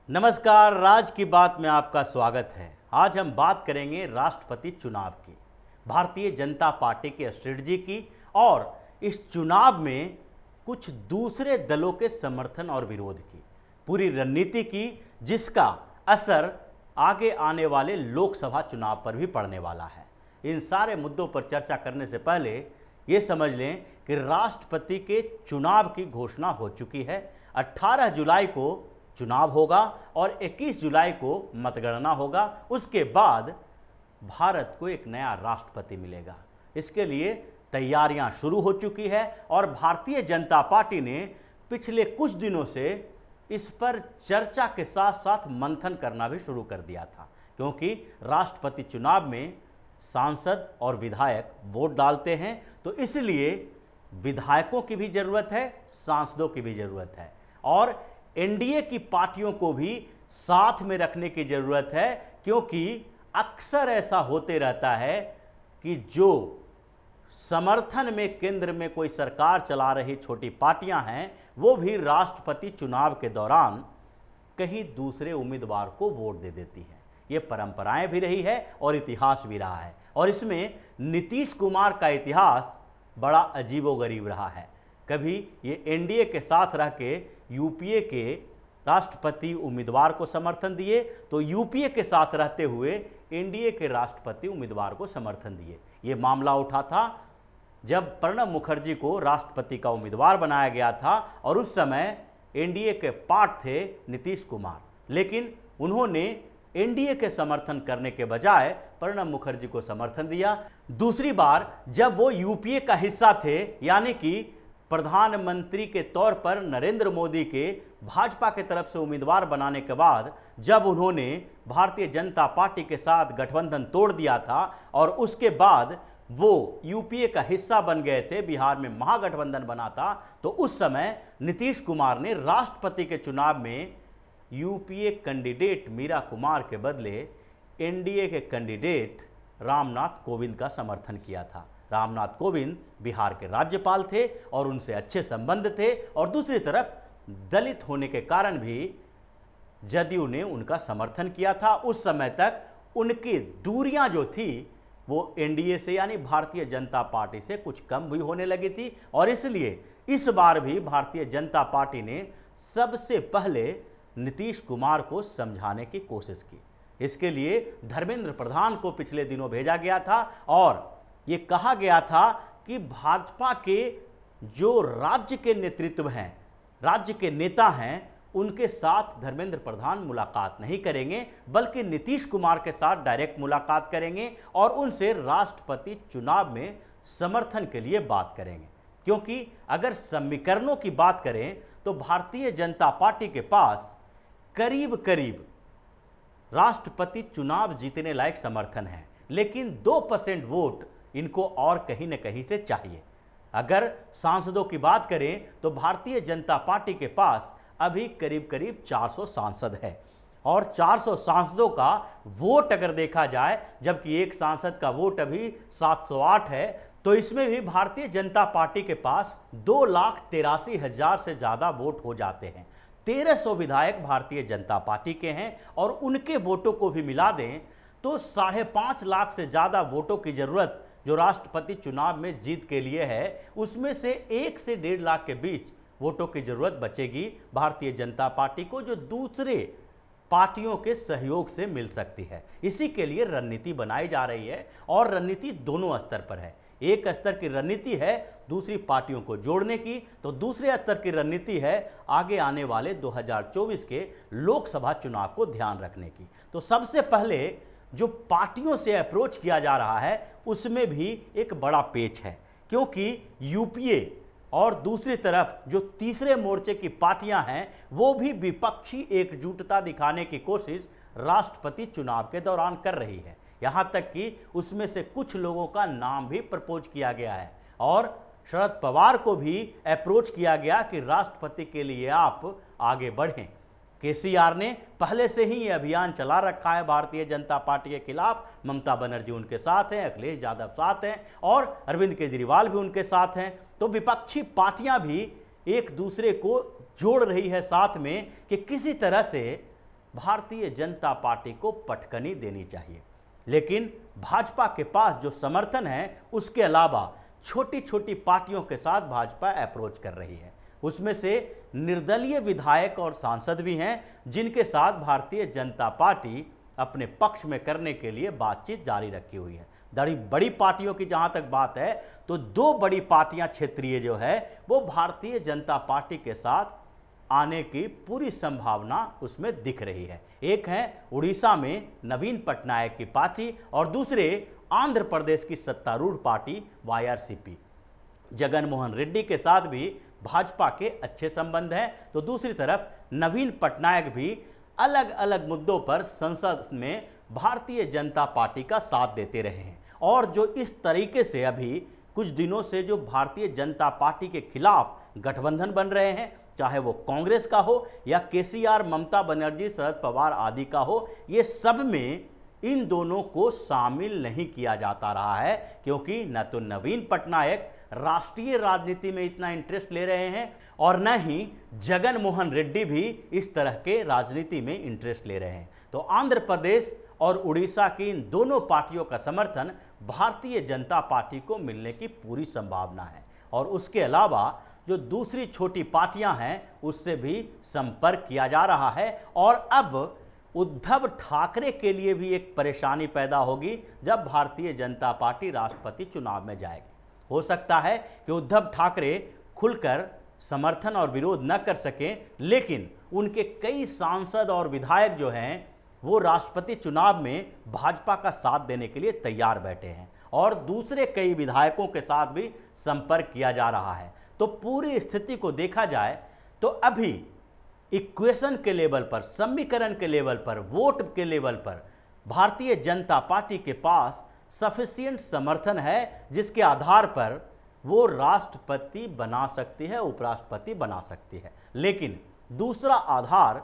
नमस्कार, राज की बात में आपका स्वागत है। आज हम बात करेंगे राष्ट्रपति चुनाव की, भारतीय जनता पार्टी की स्ट्रेटजी की और इस चुनाव में कुछ दूसरे दलों के समर्थन और विरोध की, पूरी रणनीति की, जिसका असर आगे आने वाले लोकसभा चुनाव पर भी पड़ने वाला है। इन सारे मुद्दों पर चर्चा करने से पहले ये समझ लें कि राष्ट्रपति के चुनाव की घोषणा हो चुकी है। 18 जुलाई को चुनाव होगा और 21 जुलाई को मतगणना होगा। उसके बाद भारत को एक नया राष्ट्रपति मिलेगा। इसके लिए तैयारियां शुरू हो चुकी है और भारतीय जनता पार्टी ने पिछले कुछ दिनों से इस पर चर्चा के साथ साथ मंथन करना भी शुरू कर दिया था, क्योंकि राष्ट्रपति चुनाव में सांसद और विधायक वोट डालते हैं, तो इसलिए विधायकों की भी ज़रूरत है, सांसदों की भी ज़रूरत है और एनडीए की पार्टियों को भी साथ में रखने की ज़रूरत है, क्योंकि अक्सर ऐसा होते रहता है कि जो समर्थन में केंद्र में कोई सरकार चला रही छोटी पार्टियां हैं, वो भी राष्ट्रपति चुनाव के दौरान कहीं दूसरे उम्मीदवार को वोट दे देती हैं। ये परंपराएं भी रही है और इतिहास भी रहा है, और इसमें नीतीश कुमार का इतिहास बड़ा अजीबोगरीब रहा है। कभी ये एनडीए के साथ रह के यूपीए के राष्ट्रपति उम्मीदवार को समर्थन दिए, तो यूपीए के साथ रहते हुए एनडीए के राष्ट्रपति उम्मीदवार को समर्थन दिए। ये मामला उठा था जब प्रणब मुखर्जी को राष्ट्रपति का उम्मीदवार बनाया गया था और उस समय एनडीए के पार्ट थे नीतीश कुमार, लेकिन उन्होंने एनडीए के समर्थन करने के बजाय प्रणब मुखर्जी को समर्थन दिया। दूसरी बार जब वो यूपीए का हिस्सा थे, यानी कि प्रधानमंत्री के तौर पर नरेंद्र मोदी के भाजपा के तरफ से उम्मीदवार बनाने के बाद जब उन्होंने भारतीय जनता पार्टी के साथ गठबंधन तोड़ दिया था और उसके बाद वो यूपीए का हिस्सा बन गए थे, बिहार में महागठबंधन बना था, तो उस समय नीतीश कुमार ने राष्ट्रपति के चुनाव में यूपीए कैंडिडेट मीरा कुमार के बदले एनडीए के कैंडिडेट रामनाथ कोविंद का समर्थन किया था। रामनाथ कोविंद बिहार के राज्यपाल थे और उनसे अच्छे संबंध थे, और दूसरी तरफ दलित होने के कारण भी जदयू ने उनका समर्थन किया था। उस समय तक उनकी दूरियां जो थी वो एनडीए से यानी भारतीय जनता पार्टी से कुछ कम भी होने लगी थी, और इसलिए इस बार भी भारतीय जनता पार्टी ने सबसे पहले नीतीश कुमार को समझाने की कोशिश की। इसके लिए धर्मेंद्र प्रधान को पिछले दिनों भेजा गया था और ये कहा गया था कि भाजपा के जो राज्य के नेतृत्व हैं, राज्य के नेता हैं, उनके साथ धर्मेंद्र प्रधान मुलाकात नहीं करेंगे, बल्कि नीतीश कुमार के साथ डायरेक्ट मुलाकात करेंगे और उनसे राष्ट्रपति चुनाव में समर्थन के लिए बात करेंगे। क्योंकि अगर समीकरणों की बात करें तो भारतीय जनता पार्टी के पास करीब करीब राष्ट्रपति चुनाव जीतने लायक समर्थन है, लेकिन 2% वोट इनको और कहीं न कहीं से चाहिए। अगर सांसदों की बात करें तो भारतीय जनता पार्टी के पास अभी करीब करीब 400 सांसद है, और 400 सांसदों का वोट अगर देखा जाए, जबकि एक सांसद का वोट अभी 708 है, तो इसमें भी भारतीय जनता पार्टी के पास 2,83,000 से ज़्यादा वोट हो जाते हैं। 1300 विधायक भारतीय जनता पार्टी के हैं, और उनके वोटों को भी मिला दें तो 5.5 लाख से ज़्यादा वोटों की ज़रूरत जो राष्ट्रपति चुनाव में जीत के लिए है, उसमें से 1 से 1.5 लाख के बीच वोटों की ज़रूरत बचेगी भारतीय जनता पार्टी को, जो दूसरे पार्टियों के सहयोग से मिल सकती है। इसी के लिए रणनीति बनाई जा रही है, और रणनीति दोनों स्तर पर है। एक स्तर की रणनीति है दूसरी पार्टियों को जोड़ने की, तो दूसरे स्तर की रणनीति है आगे आने वाले 2024 के लोकसभा चुनाव को ध्यान रखने की। तो सबसे पहले जो पार्टियों से अप्रोच किया जा रहा है उसमें भी एक बड़ा पेच है, क्योंकि यूपीए और दूसरी तरफ जो तीसरे मोर्चे की पार्टियां हैं वो भी विपक्षी एकजुटता दिखाने की कोशिश राष्ट्रपति चुनाव के दौरान कर रही है। यहां तक कि उसमें से कुछ लोगों का नाम भी प्रपोज किया गया है, और शरद पवार को भी अप्रोच किया गया कि राष्ट्रपति के लिए आप आगे बढ़ें। केसीआर ने पहले से ही ये अभियान चला रखा है भारतीय जनता पार्टी के खिलाफ। ममता बनर्जी उनके साथ हैं, अखिलेश यादव साथ हैं और अरविंद केजरीवाल भी उनके साथ हैं। तो विपक्षी पार्टियां भी एक दूसरे को जोड़ रही है साथ में कि किसी तरह से भारतीय जनता पार्टी को पटकनी देनी चाहिए। लेकिन भाजपा के पास जो समर्थन है, उसके अलावा छोटी छोटी पार्टियों के साथ भाजपा अप्रोच कर रही है। उसमें से निर्दलीय विधायक और सांसद भी हैं जिनके साथ भारतीय जनता पार्टी अपने पक्ष में करने के लिए बातचीत जारी रखी हुई है। बड़ी पार्टियों की जहां तक बात है तो दो बड़ी पार्टियां क्षेत्रीय जो है वो भारतीय जनता पार्टी के साथ आने की पूरी संभावना उसमें दिख रही है। एक है उड़ीसा में नवीन पटनायक की पार्टी और दूसरे आंध्र प्रदेश की सत्तारूढ़ पार्टी वाईआरसीपी। जगन मोहन रेड्डी के साथ भी भाजपा के अच्छे संबंध हैं, तो दूसरी तरफ नवीन पटनायक भी अलग अलग मुद्दों पर संसद में भारतीय जनता पार्टी का साथ देते रहे हैं। और जो इस तरीके से अभी कुछ दिनों से जो भारतीय जनता पार्टी के खिलाफ गठबंधन बन रहे हैं, चाहे वो कांग्रेस का हो या केसीआर, ममता बनर्जी, शरद पवार आदि का हो, ये सब में इन दोनों को शामिल नहीं किया जाता रहा है, क्योंकि न तो नवीन पटनायक राष्ट्रीय राजनीति में इतना इंटरेस्ट ले रहे हैं और न ही जगन मोहन रेड्डी भी इस तरह के राजनीति में इंटरेस्ट ले रहे हैं। तो आंध्र प्रदेश और उड़ीसा की इन दोनों पार्टियों का समर्थन भारतीय जनता पार्टी को मिलने की पूरी संभावना है। और उसके अलावा जो दूसरी छोटी पार्टियां हैं उससे भी संपर्क किया जा रहा है। और अब उद्धव ठाकरे के लिए भी एक परेशानी पैदा होगी जब भारतीय जनता पार्टी राष्ट्रपति चुनाव में जाएगी। हो सकता है कि उद्धव ठाकरे खुलकर समर्थन और विरोध न कर सकें, लेकिन उनके कई सांसद और विधायक जो हैं वो राष्ट्रपति चुनाव में भाजपा का साथ देने के लिए तैयार बैठे हैं और दूसरे कई विधायकों के साथ भी संपर्क किया जा रहा है। तो पूरी स्थिति को देखा जाए तो अभी इक्वेशन के लेवल पर, समीकरण के लेवल पर, वोट के लेवल पर भारतीय जनता पार्टी के पास सफिशिएंट समर्थन है जिसके आधार पर वो राष्ट्रपति बना सकती है, उपराष्ट्रपति बना सकती है। लेकिन दूसरा आधार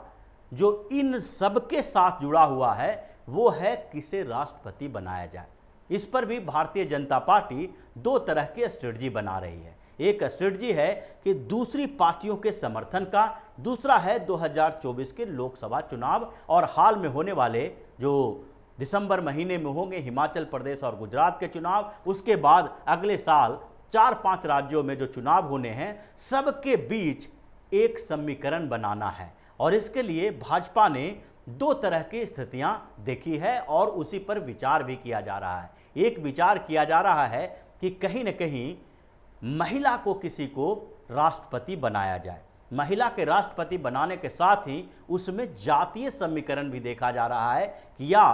जो इन सबके साथ जुड़ा हुआ है वो है किसे राष्ट्रपति बनाया जाए। इस पर भी भारतीय जनता पार्टी दो तरह की स्ट्रेटजी बना रही है। एक स्ट्रेटजी है कि दूसरी पार्टियों के समर्थन का, दूसरा है 2024 के लोकसभा चुनाव और हाल में होने वाले जो दिसंबर महीने में होंगे हिमाचल प्रदेश और गुजरात के चुनाव, उसके बाद अगले साल 4-5 राज्यों में जो चुनाव होने हैं, सबके बीच एक समीकरण बनाना है। और इसके लिए भाजपा ने दो तरह की स्थितियां देखी है और उसी पर विचार भी किया जा रहा है। एक विचार किया जा रहा है कि कहीं न कहीं महिला को किसी को राष्ट्रपति बनाया जाए। महिला के राष्ट्रपति बनाने के साथ ही उसमें जातीय समीकरण भी देखा जा रहा है कि या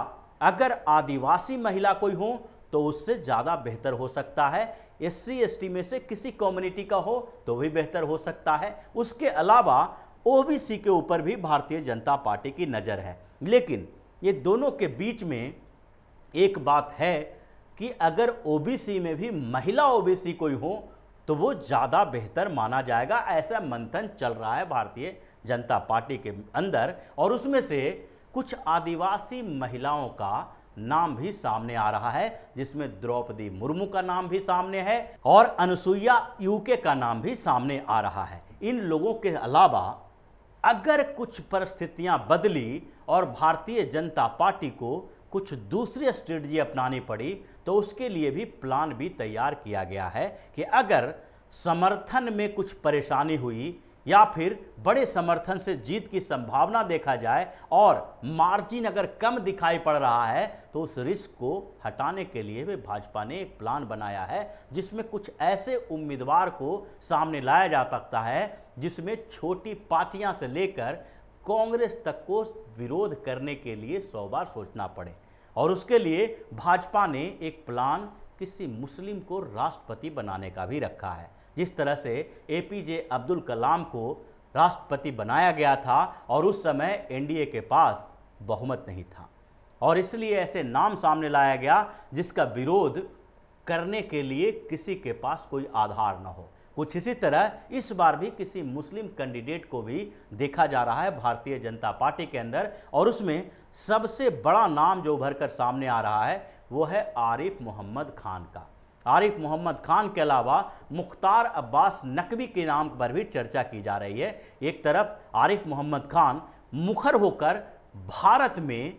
अगर आदिवासी महिला कोई हो तो उससे ज़्यादा बेहतर हो सकता है, SC ST में से किसी कम्युनिटी का हो तो भी बेहतर हो सकता है। उसके अलावा OBC के ऊपर भी भारतीय जनता पार्टी की नज़र है। लेकिन ये दोनों के बीच में एक बात है कि अगर OBC में भी महिला OBC कोई हो तो वो ज़्यादा बेहतर माना जाएगा। ऐसा मंथन चल रहा है भारतीय जनता पार्टी के अंदर और उसमें से कुछ आदिवासी महिलाओं का नाम भी सामने आ रहा है, जिसमें द्रौपदी मुर्मू का नाम भी सामने है और अनुसुईया उइके का नाम भी सामने आ रहा है। इन लोगों के अलावा अगर कुछ परिस्थितियां बदली और भारतीय जनता पार्टी को कुछ दूसरी स्ट्रेटजी अपनानी पड़ी तो उसके लिए भी प्लान भी तैयार किया गया है कि अगर समर्थन में कुछ परेशानी हुई या फिर बड़े समर्थन से जीत की संभावना देखा जाए और मार्जिन अगर कम दिखाई पड़ रहा है तो उस रिस्क को हटाने के लिए भी भाजपा ने एक प्लान बनाया है, जिसमें कुछ ऐसे उम्मीदवार को सामने लाया जा सकता है जिसमें छोटी पार्टियां से लेकर कांग्रेस तक को विरोध करने के लिए 100 बार सोचना पड़े। और उसके लिए भाजपा ने एक प्लान किसी मुस्लिम को राष्ट्रपति बनाने का भी रखा है। जिस तरह से APJ अब्दुल कलाम को राष्ट्रपति बनाया गया था और उस समय NDA के पास बहुमत नहीं था और इसलिए ऐसे नाम सामने लाया गया जिसका विरोध करने के लिए किसी के पास कोई आधार न हो। कुछ इसी तरह इस बार भी किसी मुस्लिम कैंडिडेट को भी देखा जा रहा है भारतीय जनता पार्टी के अंदर और उसमें सबसे बड़ा नाम जो उभर कर सामने आ रहा है वो है आरिफ मोहम्मद खान का। आरिफ मोहम्मद खान के अलावा मुख्तार अब्बास नकवी के नाम पर भी चर्चा की जा रही है। एक तरफ आरिफ मोहम्मद खान मुखर होकर भारत में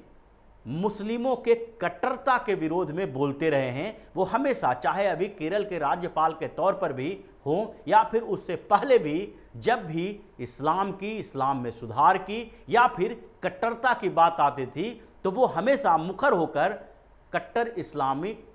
मुस्लिमों के कट्टरता के विरोध में बोलते रहे हैं। वो हमेशा, चाहे अभी केरल के राज्यपाल के तौर पर भी हों या फिर उससे पहले भी, जब भी इस्लाम में सुधार की या फिर कट्टरता की बात आती थी तो वो हमेशा मुखर होकर कट्टर इस्लामिक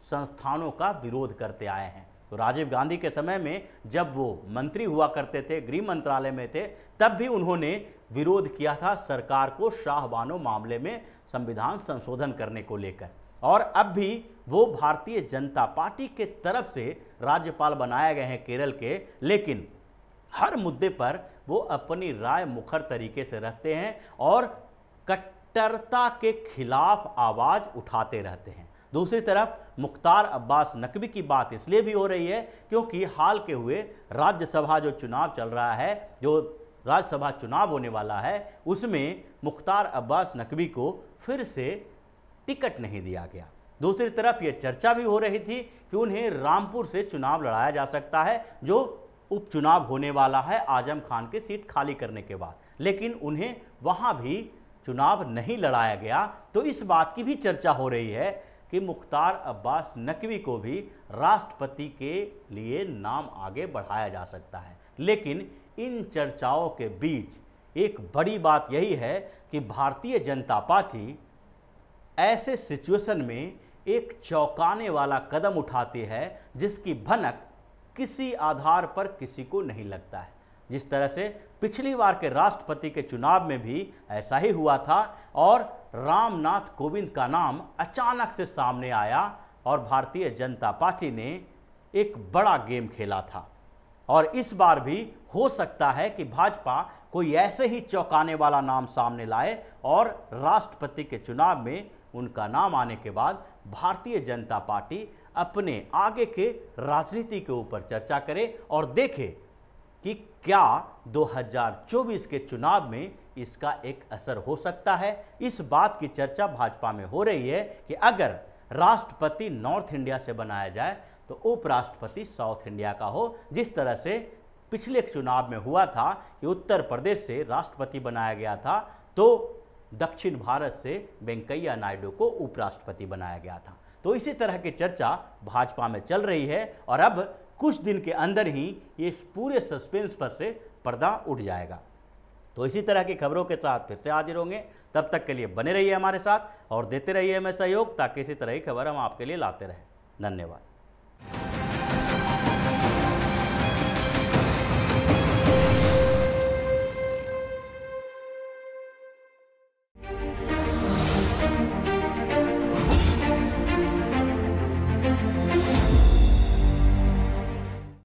संस्थानों का विरोध करते आए हैं। तो राजीव गांधी के समय में जब वो मंत्री हुआ करते थे, गृह मंत्रालय में थे, तब भी उन्होंने विरोध किया था सरकार को शाह बानो मामले में संविधान संशोधन करने को लेकर। और अब भी वो भारतीय जनता पार्टी के तरफ से राज्यपाल बनाए गए हैं केरल के, लेकिन हर मुद्दे पर वो अपनी राय मुखर तरीके से रखते हैं और कट्टरता के खिलाफ आवाज़ उठाते रहते हैं। दूसरी तरफ मुख्तार अब्बास नकवी की बात इसलिए भी हो रही है क्योंकि हाल के हुए राज्यसभा जो चुनाव चल रहा है, जो राज्यसभा चुनाव होने वाला है, उसमें मुख्तार अब्बास नकवी को फिर से टिकट नहीं दिया गया। दूसरी तरफ ये चर्चा भी हो रही थी कि उन्हें रामपुर से चुनाव लड़ाया जा सकता है, जो उपचुनाव होने वाला है आजम खान की सीट खाली करने के बाद, लेकिन उन्हें वहाँ भी चुनाव नहीं लड़ाया गया। तो इस बात की भी चर्चा हो रही है कि मुख्तार अब्बास नकवी को भी राष्ट्रपति के लिए नाम आगे बढ़ाया जा सकता है। लेकिन इन चर्चाओं के बीच एक बड़ी बात यही है कि भारतीय जनता पार्टी ऐसे सिचुएशन में एक चौंकाने वाला कदम उठाती है जिसकी भनक किसी आधार पर किसी को नहीं लगता है। जिस तरह से पिछली बार के राष्ट्रपति के चुनाव में भी ऐसा ही हुआ था और रामनाथ कोविंद का नाम अचानक से सामने आया और भारतीय जनता पार्टी ने एक बड़ा गेम खेला था। और इस बार भी हो सकता है कि भाजपा कोई ऐसे ही चौंकाने वाला नाम सामने लाए और राष्ट्रपति के चुनाव में उनका नाम आने के बाद भारतीय जनता पार्टी अपने आगे के राजनीति के ऊपर चर्चा करे और देखे कि क्या 2024 के चुनाव में इसका एक असर हो सकता है। इस बात की चर्चा भाजपा में हो रही है कि अगर राष्ट्रपति नॉर्थ इंडिया से बनाया जाए तो उपराष्ट्रपति साउथ इंडिया का हो, जिस तरह से पिछले चुनाव में हुआ था कि उत्तर प्रदेश से राष्ट्रपति बनाया गया था तो दक्षिण भारत से वेंकैया नायडू को उपराष्ट्रपति बनाया गया था। तो इसी तरह की चर्चा भाजपा में चल रही है और अब कुछ दिन के अंदर ही ये पूरे सस्पेंस पर से पर्दा उठ जाएगा। तो इसी तरह की खबरों के साथ फिर से हाजिर होंगे। तब तक के लिए बने रहिए हमारे साथ और देते रहिए हमें सहयोग, ताकि इसी तरह की खबर हम आपके लिए लाते रहें। धन्यवाद।